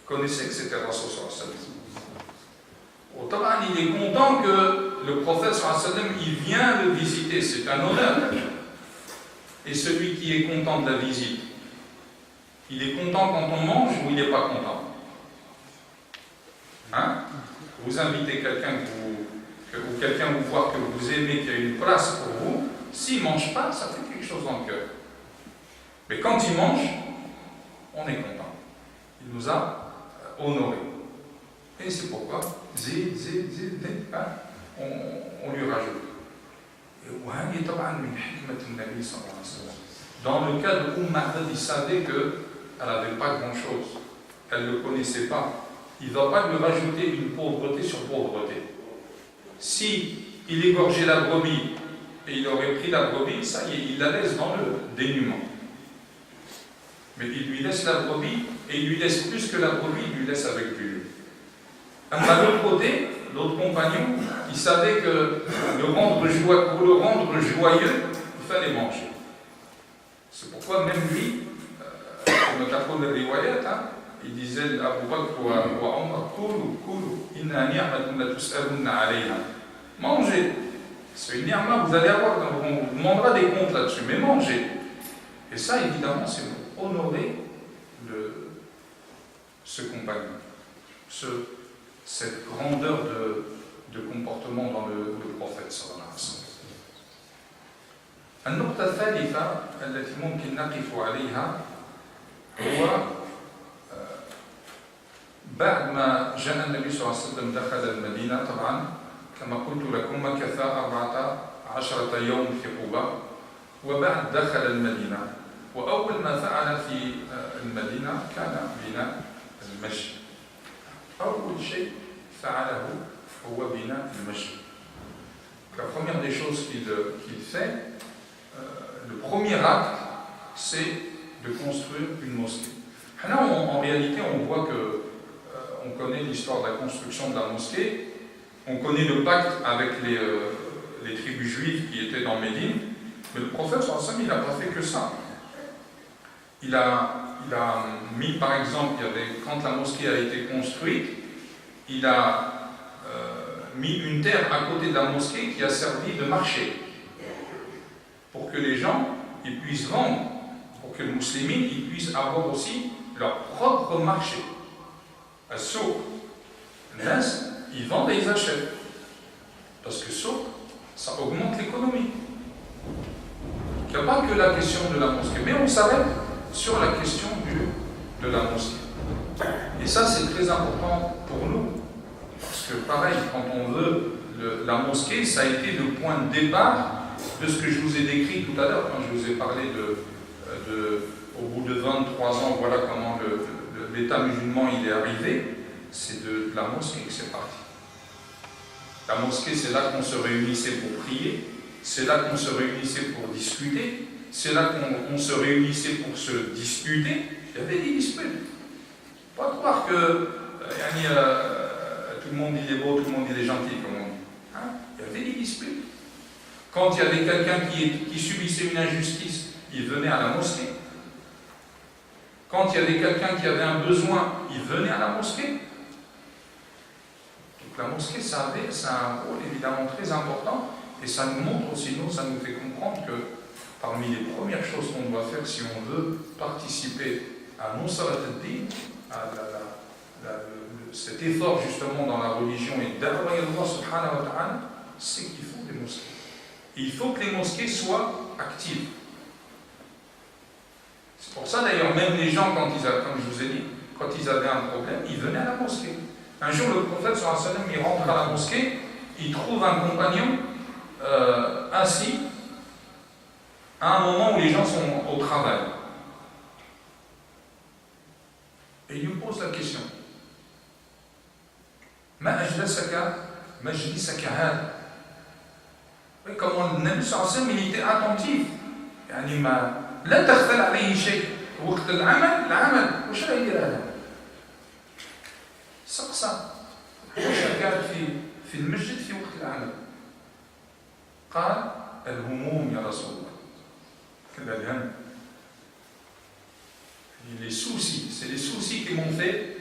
connaissait que c'était Rasul sallallahu alayhi wa sallam. Autrement, il est content que le prophète sallallahu alayhi wa sallam, il vient le visiter, c'est un honneur. Et celui qui est content de la visite, il est content quand on mange ou il n'est pas content? Hein? Vous invitez quelqu'un ou quelqu'un vous voit que vous aimez, qu'il y a une place pour vous, s'il ne mange pas, ça fait quelque chose dans le cœur. Mais quand il mange, on est content. Il nous a honorés. Et c'est pourquoi, on lui rajoute. Dans le cas de Ma'bad, il savait qu'elle n'avait pas grand-chose. Elle ne le connaissait pas. Il ne va pas lui rajouter une pauvreté sur pauvreté. Si il égorgeait la brebis et il aurait pris la brebis, ça y est, il la laisse dans le dénuement. Mais il lui laisse la brebis et il lui laisse plus que la brebis, il lui laisse avec du lait. À l'autre côté, l'autre compagnon, il savait que pour le rendre joyeux, il fallait manger. C'est pourquoi même lui, comme le Tafon de Riwayat, il disait à Abu Bakr wa Omar, Koulou, inna ni'matun la tus'alunna alayha. Mangez. C'est une ni'ma, vous allez avoir, on vous demandera des comptes là-dessus, mais mangez. Et ça, évidemment, c'est pour honorer ce compagnon, cette grandeur de comportement dans le prophète sallallahu alayhi wa sallam. النقطة الثالثة التي ممكن نقف عليها هو بعد ما جاء النبي صلى الله عليه وسلم دخل المدينة طبعا كما قلت لكم مكث 14 يوم في قباء وبعد دخل المدينة وأول ما فعل في المدينة كان بناء المسجد. أول شيء فعله هو بناء المسجد. La première des choses qu'il fait, le premier acte, c'est de construire une mosquée. Là, en réalité, on voit que on connaît l'histoire de la construction de la mosquée, on connaît le pacte avec les tribus juives qui étaient dans Médine, mais le prophète sallallahu alayhi wa sallam, il n'a pas fait que ça. Il a mis, par exemple, quand la mosquée a été construite, il a mis une terre à côté de la mosquée qui a servi de marché pour que les gens ils puissent vendre, pour que les musulmans ils puissent avoir aussi leur propre marché. Al-Souk, ils vendent et ils achètent. Parce que Souk, ça augmente l'économie. Il n'y a pas que la question de la mosquée, mais on s'arrête sur la question de la mosquée. Et ça, c'est très important pour nous. Parce que pareil, quand on veut la mosquée, ça a été le point de départ de ce que je vous ai décrit tout à l'heure, quand je vous ai parlé au bout de 23 ans, voilà comment l'État musulman il est arrivé, c'est de la mosquée que c'est parti. La mosquée, c'est là qu'on se réunissait pour prier, c'est là qu'on se réunissait pour discuter, c'est là qu'on se réunissait pour se disputer. Il y avait des disputes. Pas croire que tout le monde il est beau, tout le monde il est gentil, comme on dit. Hein? Il y avait des disputes. Quand il y avait quelqu'un qui subissait une injustice, il venait à la mosquée. Quand il y avait quelqu'un qui avait un besoin, il venait à la mosquée. Donc la mosquée, ça a un rôle évidemment très important, et ça nous montre aussi, ça nous fait comprendre que parmi les premières choses qu'on doit faire si on veut participer à Nusrat al-Din, à cet effort justement dans la religion et d'Allah subhanahu wa ta'ala, c'est qu'il faut des mosquées. Et il faut que les mosquées soient actives. C'est pour ça d'ailleurs, même les gens, comme je vous ai dit, quand ils avaient un problème, ils venaient à la mosquée. Un jour, le prophète sallallahu alayhi wa sallam, il rentre à la mosquée, il trouve un compagnon assis à un moment où les gens sont au travail. Et il lui pose la question. Ma ajlasaka majlisaka hada. Oui, comment le Nabi sallallahu alayhi wa sallam, il était attentif. يعني ما لا تخفل عليه شيء وقت العمل وش راح يدير هذا؟ سقسى وش قال في المسجد في وقت العمل؟ قال الهموم يا رسول الله. كذا الهم. Les soucis, c'est les soucis qui m'ont fait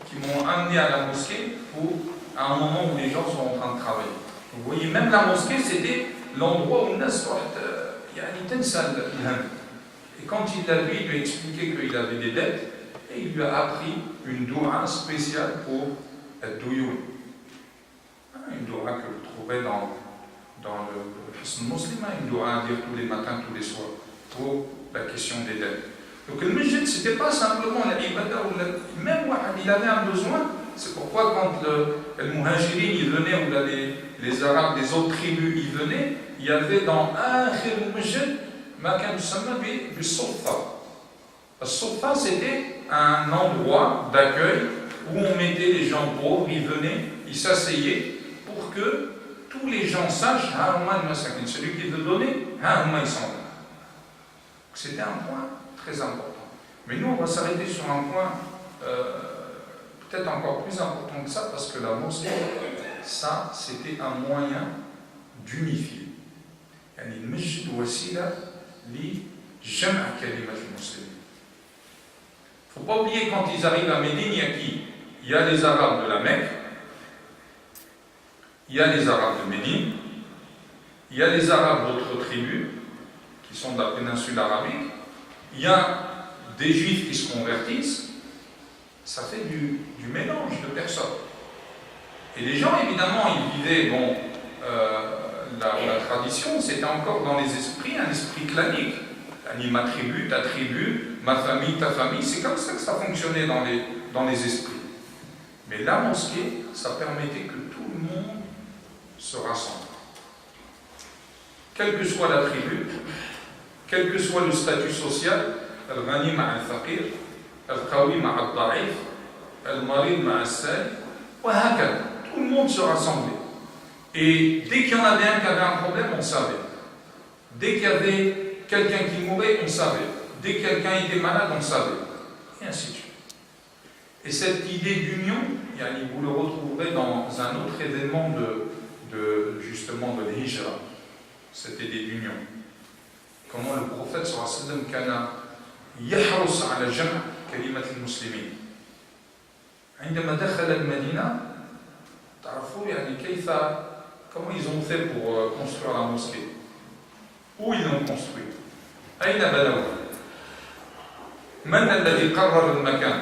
qui m'ont amené à la mosquée à un moment où les gens sont en train de travailler. Vous voyez, même la mosquée, c'était l'endroit où Nas et quand il l'a vu, il lui a expliqué qu'il avait des dettes et il lui a appris une doua spéciale pour Ad-Duyoun. Une doua que vous trouverez dans le Hisn Muslim, une doua à dire tous les matins, tous les soirs, pour la question des dettes. Donc le masjid, ce n'était pas simplement la ibada, même il avait un besoin. C'est pourquoi quand le muhajirin il venait, ou les arabes des autres tribus ils venaient, il y avait dans Akhir al-Masjid, ma kan yusamma bi Suffa. Le Suffa, c'était un endroit d'accueil où on mettait les gens pauvres, ils venaient, ils s'asseyaient pour que tous les gens sachent celui qui veut donner, ils sont là. C'était un point très important. Mais nous, on va s'arrêter sur un point peut-être encore plus important que ça, parce que la mosquée, ça, c'était un moyen d'unifier. يعني المسجد وسيلة لجمع كلمة المسلمين. Il ne faut pas oublier, quand ils arrivent à Médine, il y a qui? Il y a les Arabes de la Mecque, il y a les Arabes de Médine, il y a les Arabes d'autres tribus qui sont de la péninsule arabique, il y a des Juifs qui se convertissent, ça fait du mélange de personnes. Et les gens, évidemment, ils vivaient, la tradition, c'était encore dans les esprits, un esprit clanique. Ma tribu, ta tribu, ma famille, ta famille, c'est comme ça que ça fonctionnait dans les esprits. Mais la mosquée, ça permettait que tout le monde se rassemble. Quelle que soit la tribu, quel que soit le statut social, al-ghani ma'a al-faqir, al-qawi ma'a al-da'if, al-marid ma'a al-sali, tout le monde se rassemblait. Et dès qu'il y en avait un qui avait un problème, on savait. Dès qu'il y avait quelqu'un qui mourait, on savait. Dès que quelqu'un était malade, on savait. Et ainsi de suite. Et cette idée d'union, vous le retrouverez dans un autre événement justement de l'Hijra. Cette idée d'union. Comment le prophète sallallahu alayhi wa sallam kana yahrus ala jam' kalimat al-muslimin. عندما دخل المدينة تعرفوا comment ils ont fait pour construire la mosquée? Où ils l'ont construit? أين بنوا؟ من الذي قرر المكان؟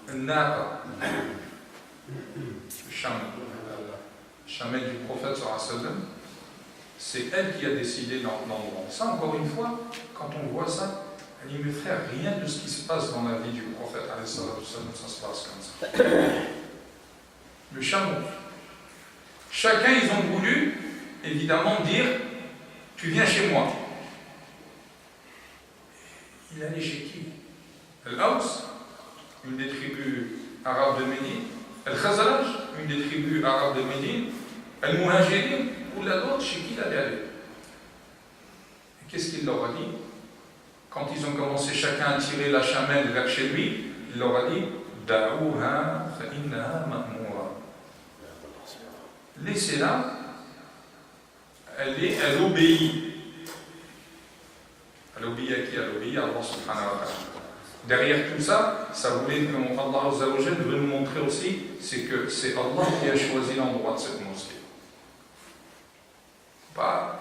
الناقة chamelle du prophète sallallahu alayhi wa sallam, c'est elle qui a décidé l'endroit. Ça, encore une fois, quand on voit ça, elle dit, mes frères, rien de ce qui se passe dans la vie du prophète alayhi sallam, ça se passe comme ça. Le chameau. Chacun, ils ont voulu, évidemment, dire, tu viens chez moi. Il allait chez qui? Al-Aws, une des tribus arabes de Médine, Al-Khazraj, une des tribus arabes de Médine, Al-Muhajirin, ou l'autre, chez qui il allait aller. Et qu'est-ce qu'il leur a dit? Quand ils ont commencé chacun à tirer la chamelle vers chez lui, il leur a dit Da'ouha fa innaha ma'moura. Laissez-la, elle obéit. Elle obéit à qui? Elle obéit à Allah subhanahu wa ta'ala. Derrière tout ça, ça voulait que Allah Azza wa Jalla veut nous montrer aussi, c'est que c'est Allah qui a choisi l'endroit de cette mosquée. Pas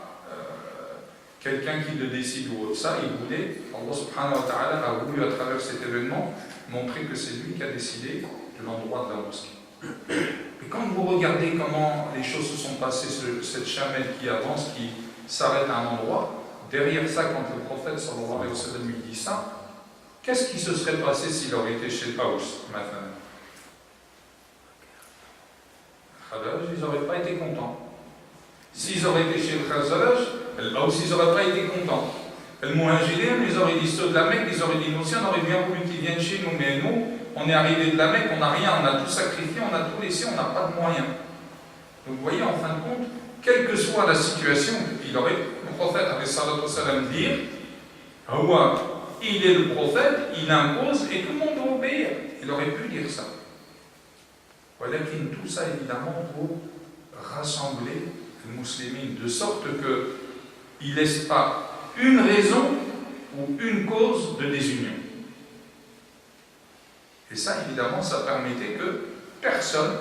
quelqu'un qui le décide ou autre. Ça, il voulait, Allah subhanahu wa ta'ala a voulu à travers cet événement montrer que c'est lui qui a décidé de l'endroit de la mosquée. Et quand vous regardez comment les choses se sont passées, cette chamelle qui avance, qui s'arrête à un endroit, derrière ça, quand le prophète sallallahu alayhi wa sallam lui dit ça, qu'est-ce qui se serait passé s'il aurait été chez Aous maintenant? Ils n'auraient pas été contents. S'ils auraient été chez le Khazraj, Aous, ils n'auraient pas été contents. Le Muhajirin, ils auraient dit ceux de la Mecque, ils auraient dit nous aussi, on aurait bien voulu qu'ils viennent chez nous, mais nous, on est arrivés de la Mecque, on n'a rien, on a tout sacrifié, on a tout laissé, on n'a pas de moyens. Donc vous voyez, en fin de compte, quelle que soit la situation, le prophète avait sallallahu alayhi wa sallam dire, il est le prophète, il impose et tout le monde doit obéir. Il aurait pu dire ça. Voilà qu'il tout ça évidemment pour rassembler les musulmans de sorte qu'il ne laisse pas une raison ou une cause de désunion. Et ça, évidemment, ça permettait que personne,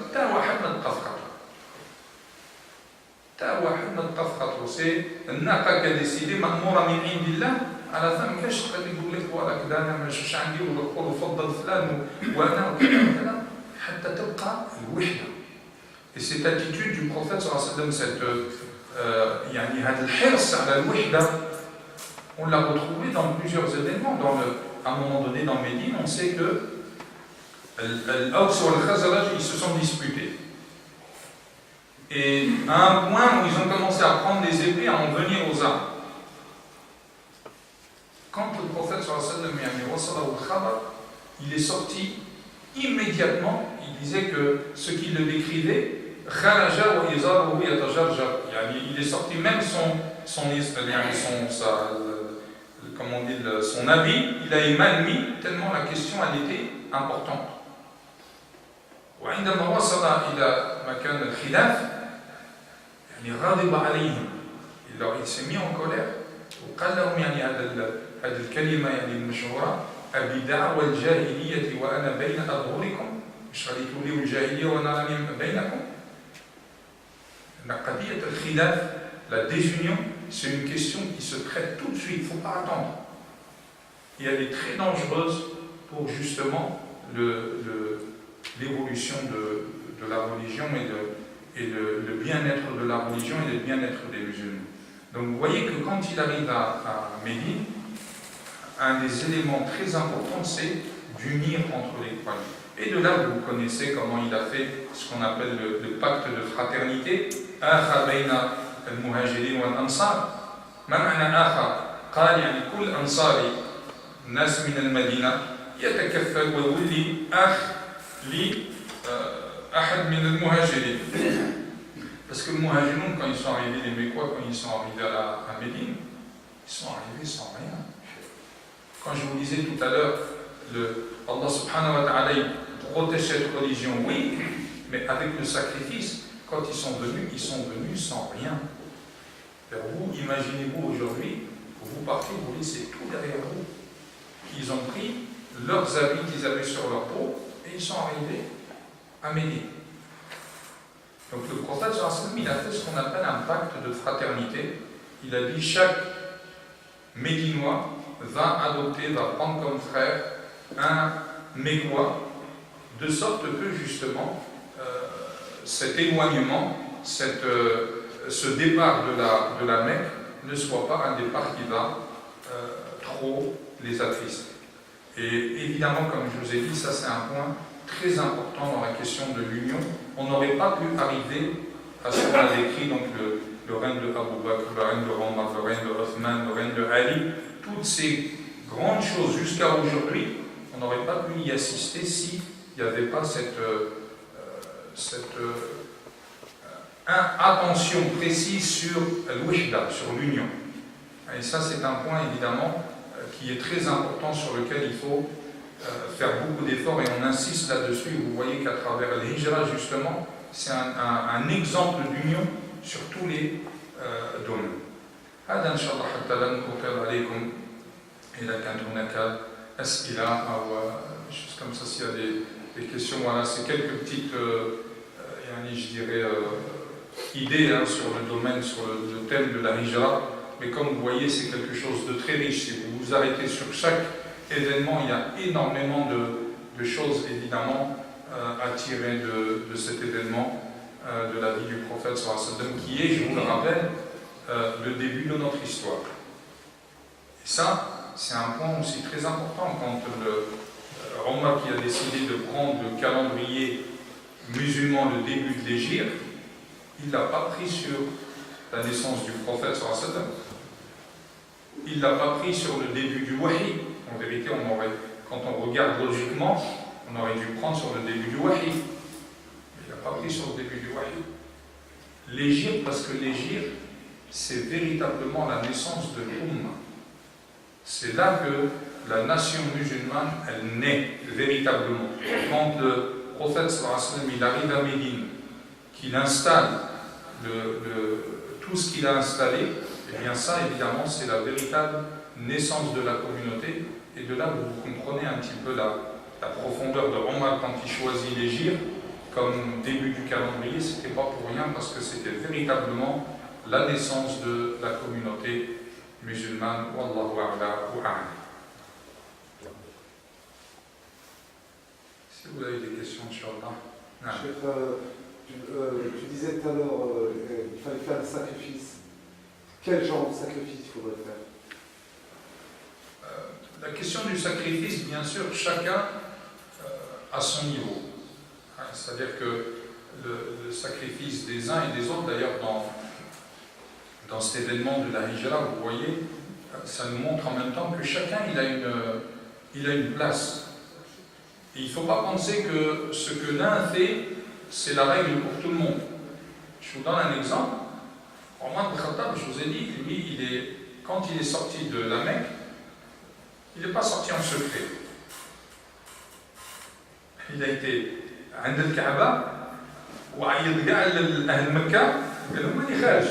c'est الناقة qui a décidé مأمورة من عند الله على ثم كاش تقدر يقول لك voilà كذا أنا مش عندي وفضل فلان وأنا وكذا حتى تبقى الوحدة. Et cette attitude du prophète sallallahu alayhi wa sallam, cette يعني هذا الحرص على الوحدة, on l'a retrouvé dans plusieurs événements. À un moment donné dans Médine, on sait que Al-Aws et Al-Khazraj, ils se sont disputés. Et à un point où ils ont commencé à prendre des épées, à en venir aux armes. Quand le prophète sallallahu alayhi wa sallam il est sorti immédiatement, il disait que ce qui le décrivait, il est sorti même son habit, il a mal mis tellement la question elle était importante. وعندما وصل إلى مكان الخلاف يعني غضب عليهم, il s'est mis en colère وقال لهم يعني هذه الكلمة يعني المشهورة أبي دعوى الجاهلية وأنا بين أظهركم, مش غادي توليو الجاهلية وأنا راني بينكم. La qadiyat al-khilaf, la désunion, c'est une question qui se traite tout de suite, il ne faut pas attendre. Et elle est très dangereuse pour justement l'évolution de la religion et le bien-être de la religion et le bien-être des musulmans. Donc vous voyez que quand il arrive à Médine, un des éléments très importants, c'est d'unir entre les croyants. Et de là, vous connaissez comment il a fait ce qu'on appelle le pacte de fraternité. آخى بين المهاجرين والأنصار. ما معنى آخى؟ قال يعني كل أنصاري ناس من المدينة يتكفل ويولي أخ لأحد من المهاجرين. Parce que les muhajirun, quand ils sont arrivés, les Mécois, quand ils sont arrivés à Médine, ils sont arrivés sans rien. Quand je vous disais tout à l'heure, Allah subhanahu wa ta'ala protège cette religion, oui, mais avec le sacrifice. Quand ils sont venus sans rien. Alors vous, imaginez-vous aujourd'hui, vous partez, vous laissez tout derrière vous. Ils ont pris leurs habits qu'ils avaient sur leur peau et ils sont arrivés à Médine. Donc le prophète il a fait ce qu'on appelle un pacte de fraternité. Il a dit chaque Médinois va prendre comme frère un Mécois, de sorte que justement cet éloignement, ce départ de la Mecque ne soit pas un départ qui va trop les attrister. Et évidemment, comme je vous ai dit, ça c'est un point très important dans la question de l'union. On n'aurait pas pu arriver à ce qu'on a décrit, donc le règne de Abu Bakr, le règne de Omar, le règne de Othman, le règne de Ali, toutes ces grandes choses jusqu'à aujourd'hui, on n'aurait pas pu y assister s'il n'y avait pas cette attention précise sur l'wihda, sur l'union. Et ça c'est un point évidemment qui est très important, sur lequel il faut faire beaucoup d'efforts, et on insiste là-dessus. Vous voyez qu'à travers l'hijra justement, c'est un exemple d'union sur tous les domaines. هذا إن شاء الله حتى لا نطيل عليكم. إذا كان هناك أسئلة أو choses comme ça, s'il y a des questions, voilà, c'est quelques petites, je dirais, idées sur le domaine, sur le thème de la hijra. Mais comme vous voyez, c'est quelque chose de très riche. Si vous vous arrêtez sur chaque événement, il y a énormément de choses, évidemment, à tirer de cet événement de la vie du prophète sallallahu alayhi wa sallam, qui est, je vous le rappelle, le début de notre histoire. Et ça, c'est un point aussi très important. Quand Omar, qui a décidé de prendre le calendrier musulman, le début de l'Hégire, il ne l'a pas pris sur la naissance du prophète sallallahu alayhi wa sallam. Il ne l'a pas pris sur le début du wahi. En vérité, quand on regarde logiquement, on aurait dû prendre sur le début du wahi. Il n'a pas pris sur le début du wahi. L'Hégire, parce que l'Hégire, c'est véritablement la naissance de l'Ummah. C'est là que la nation musulmane, elle naît véritablement. Quand le prophète sallallahu alayhi wa sallam, il arrive à Médine, qu'il installe tout ce qu'il a installé, et bien ça, évidemment, c'est la véritable naissance de la communauté. Et de là, vous comprenez un petit peu la profondeur de Omar quand il choisit l'Hégire comme début du calendrier. C'était pas pour rien, parce que c'était véritablement la naissance de la communauté musulmane. Wallahu a'la wa a'lam. Si vous avez des questions, Inch'Allah. Tu disais tout à l'heure qu'il fallait faire un sacrifice. Quel genre de sacrifice il faudrait faire? La question du sacrifice, bien sûr, chacun à son niveau. C'est-à-dire que le sacrifice des uns et des autres, d'ailleurs dans cet événement de la Hijra, vous voyez, ça nous montre en même temps que chacun il a une place. Et il ne faut pas penser que ce que l'un fait, c'est la règle pour tout le monde. Je vous donne un exemple. Omar ibn Khattab, je vous ai dit, lui, quand il est sorti de la Mecque, il n'est pas sorti en secret. Il a été عند الكعبة وعيط كاع لأهل مكة قال لهم ماني خارج.